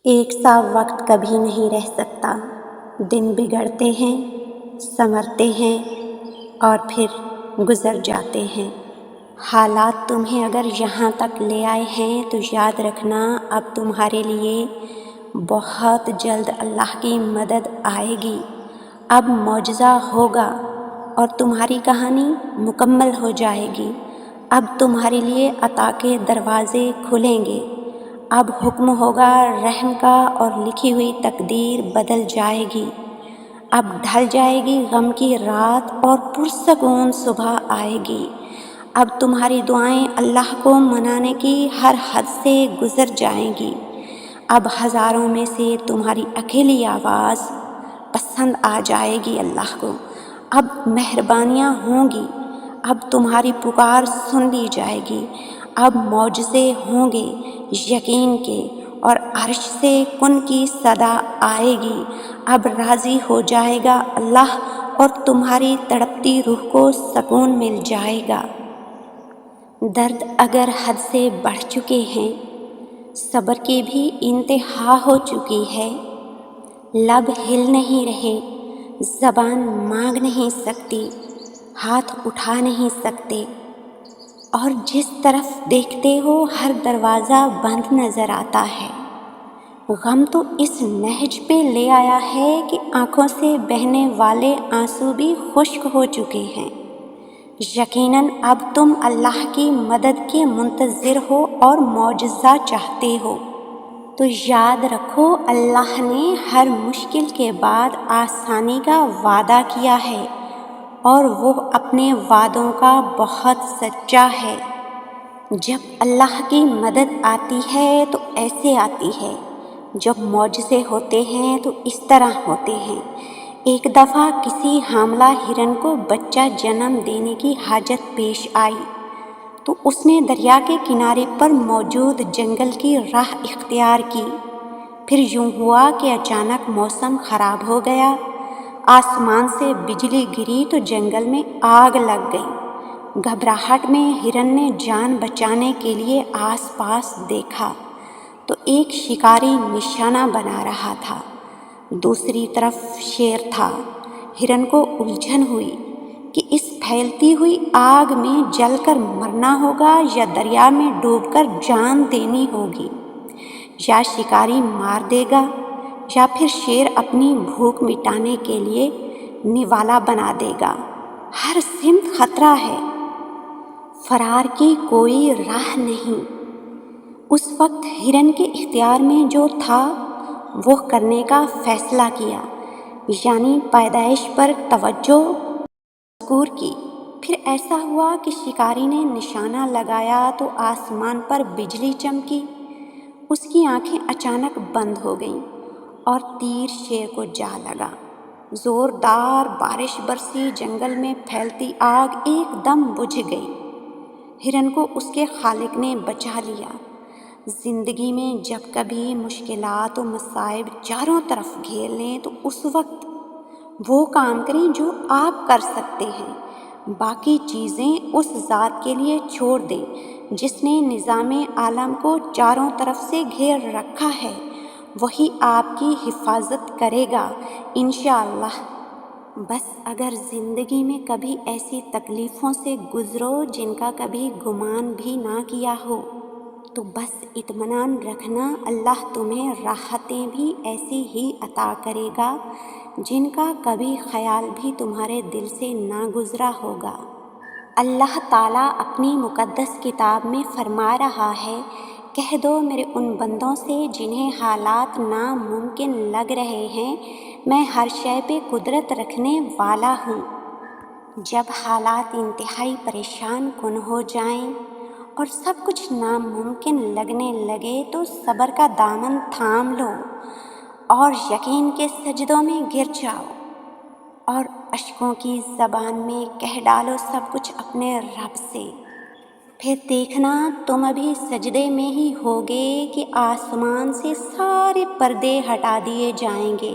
ایک سا وقت کبھی نہیں رہ سکتا، دن بگڑتے ہیں، سنورتے ہیں اور پھر گزر جاتے ہیں۔ حالات تمہیں اگر یہاں تک لے آئے ہیں تو یاد رکھنا اب تمہارے لیے بہت جلد اللہ کی مدد آئے گی۔ اب معجزہ ہوگا اور تمہاری کہانی مکمل ہو جائے گی۔ اب تمہارے لیے عطا کے دروازے کھلیں گے۔ اب حکم ہوگا رحم کا اور لکھی ہوئی تقدیر بدل جائے گی۔ اب ڈھل جائے گی غم کی رات اور پرسکون صبح آئے گی۔ اب تمہاری دعائیں اللہ کو منانے کی ہر حد سے گزر جائیں گی۔ اب ہزاروں میں سے تمہاری اکیلی آواز پسند آ جائے گی اللہ کو۔ اب مہربانیاں ہوں گی۔ اب تمہاری پکار سن لی جائے گی۔ اب معجزے ہوں گے یقین کے اور عرش سے کن کی صدا آئے گی۔ اب راضی ہو جائے گا اللہ اور تمہاری تڑپتی روح کو سکون مل جائے گا۔ درد اگر حد سے بڑھ چکے ہیں، صبر کی بھی انتہا ہو چکی ہے۔ لب ہل نہیں رہے، زبان مانگ نہیں سکتی، ہاتھ اٹھا نہیں سکتے، اور جس طرف دیکھتے ہو ہر دروازہ بند نظر آتا ہے۔ غم تو اس نہج پہ لے آیا ہے کہ آنکھوں سے بہنے والے آنسو بھی خشک ہو چکے ہیں۔ یقیناً اب تم اللہ کی مدد کے منتظر ہو اور معجزہ چاہتے ہو، تو یاد رکھو اللہ نے ہر مشکل کے بعد آسانی کا وعدہ کیا ہے، اور وہ اپنے وعدوں کا بہت سچا ہے۔ جب اللہ کی مدد آتی ہے تو ایسے آتی ہے، جب معجزے ہوتے ہیں تو اس طرح ہوتے ہیں۔ ایک دفعہ کسی حاملہ ہرن کو بچہ جنم دینے کی حاجت پیش آئی، تو اس نے دریا کے کنارے پر موجود جنگل کی راہ اختیار کی۔ پھر یوں ہوا کہ اچانک موسم خراب ہو گیا، آسمان سے بجلی گری تو جنگل میں آگ لگ گئی۔ گھبراہٹ میں ہرن نے جان بچانے کے لیے آس پاس دیکھا تو ایک شکاری نشانہ بنا رہا تھا، دوسری طرف شیر تھا۔ ہرن کو الجھن ہوئی کہ اس پھیلتی ہوئی آگ میں جل کر مرنا ہوگا یا دریا میں ڈوب کر جان دینی ہوگی، یا شکاری مار دے گا یا پھر شیر اپنی بھوک مٹانے کے لیے نوالا بنا دے گا۔ ہر سمت خطرہ ہے، فرار کی کوئی راہ نہیں۔ اس وقت ہرن کے اختیار میں جو تھا وہ کرنے کا فیصلہ کیا، یعنی پیدائش پر توجہ مذکور کی۔ پھر ایسا ہوا کہ شکاری نے نشانہ لگایا تو آسمان پر بجلی چمکی، اس کی آنکھیں اچانک بند ہو گئیں اور تیر شیر کو جا لگا۔ زوردار بارش برسی، جنگل میں پھیلتی آگ ایک دم بجھ گئی۔ ہرن کو اس کے خالق نے بچا لیا۔ زندگی میں جب کبھی مشکلات و مصائب چاروں طرف گھیر لیں تو اس وقت وہ کام کریں جو آپ کر سکتے ہیں، باقی چیزیں اس ذات کے لیے چھوڑ دیں جس نے نظام عالم کو چاروں طرف سے گھیر رکھا ہے۔ وہی آپ کی حفاظت کرے گا انشاءاللہ۔ بس اگر زندگی میں کبھی ایسی تکلیفوں سے گزرو جن کا کبھی گمان بھی نہ کیا ہو، تو بس اطمینان رکھنا اللہ تمہیں راحتیں بھی ایسی ہی عطا کرے گا جن کا کبھی خیال بھی تمہارے دل سے نہ گزرا ہوگا۔ اللہ تعالیٰ اپنی مقدس کتاب میں فرما رہا ہے، کہہ دو میرے ان بندوں سے جنہیں حالات ناممکن لگ رہے ہیں، میں ہر شے پہ قدرت رکھنے والا ہوں۔ جب حالات انتہائی پریشان کن ہو جائیں اور سب کچھ ناممکن لگنے لگے تو صبر کا دامن تھام لو اور یقین کے سجدوں میں گر جاؤ اور اشکوں کی زبان میں کہہ ڈالو سب کچھ اپنے رب سے۔ پھر دیکھنا تم ابھی سجدے میں ہی ہوگے کہ آسمان سے سارے پردے ہٹا دیے جائیں گے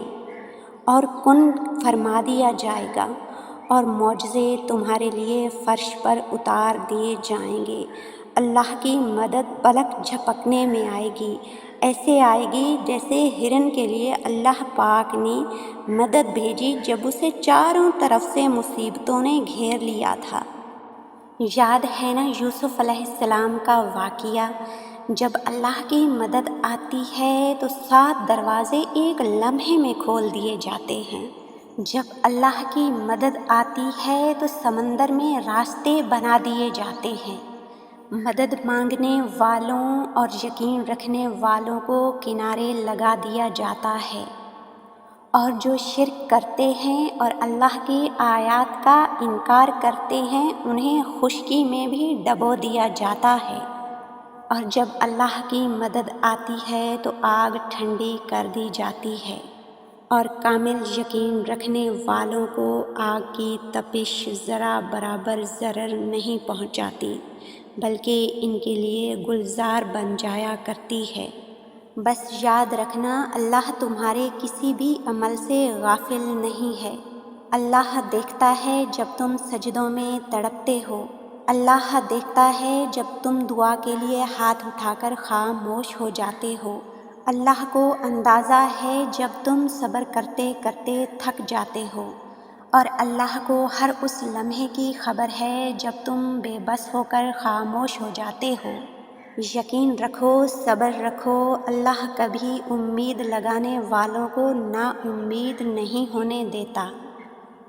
اور کن فرما دیا جائے گا اور معجزے تمہارے لیے فرش پر اتار دیے جائیں گے۔ اللہ کی مدد پلک جھپکنے میں آئے گی۔ ایسے آئے گی جیسے ہرن کے لیے اللہ پاک نے مدد بھیجی جب اسے چاروں طرف سے مصیبتوں نے گھیر لیا تھا۔ یاد ہے نا یوسف علیہ السلام کا واقعہ؟ جب اللہ کی مدد آتی ہے تو 7 دروازے ایک لمحے میں کھول دیے جاتے ہیں۔ جب اللہ کی مدد آتی ہے تو سمندر میں راستے بنا دیے جاتے ہیں۔ مدد مانگنے والوں اور یقین رکھنے والوں کو کنارے لگا دیا جاتا ہے، اور جو شرک کرتے ہیں اور اللہ کی آیات کا انکار کرتے ہیں انہیں خشکی میں بھی ڈبو دیا جاتا ہے، اور جب اللہ کی مدد آتی ہے تو آگ ٹھنڈی کر دی جاتی ہے، اور کامل یقین رکھنے والوں کو آگ کی تپش ذرا برابر ضرر نہیں پہنچاتی بلکہ ان کے لیے گلزار بن جایا کرتی ہے۔ بس یاد رکھنا، اللہ تمہارے کسی بھی عمل سے غافل نہیں ہے۔ اللہ دیکھتا ہے جب تم سجدوں میں تڑپتے ہو، اللہ دیکھتا ہے جب تم دعا کے لیے ہاتھ اٹھا کر خاموش ہو جاتے ہو، اللہ کو اندازہ ہے جب تم صبر کرتے کرتے تھک جاتے ہو، اور اللہ کو ہر اس لمحے کی خبر ہے جب تم بے بس ہو کر خاموش ہو جاتے ہو۔ یقین رکھو، صبر رکھو، اللہ کبھی امید لگانے والوں کو نا امید نہیں ہونے دیتا،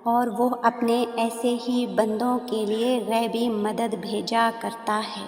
اور وہ اپنے ایسے ہی بندوں کے لیے غیبی مدد بھیجا کرتا ہے۔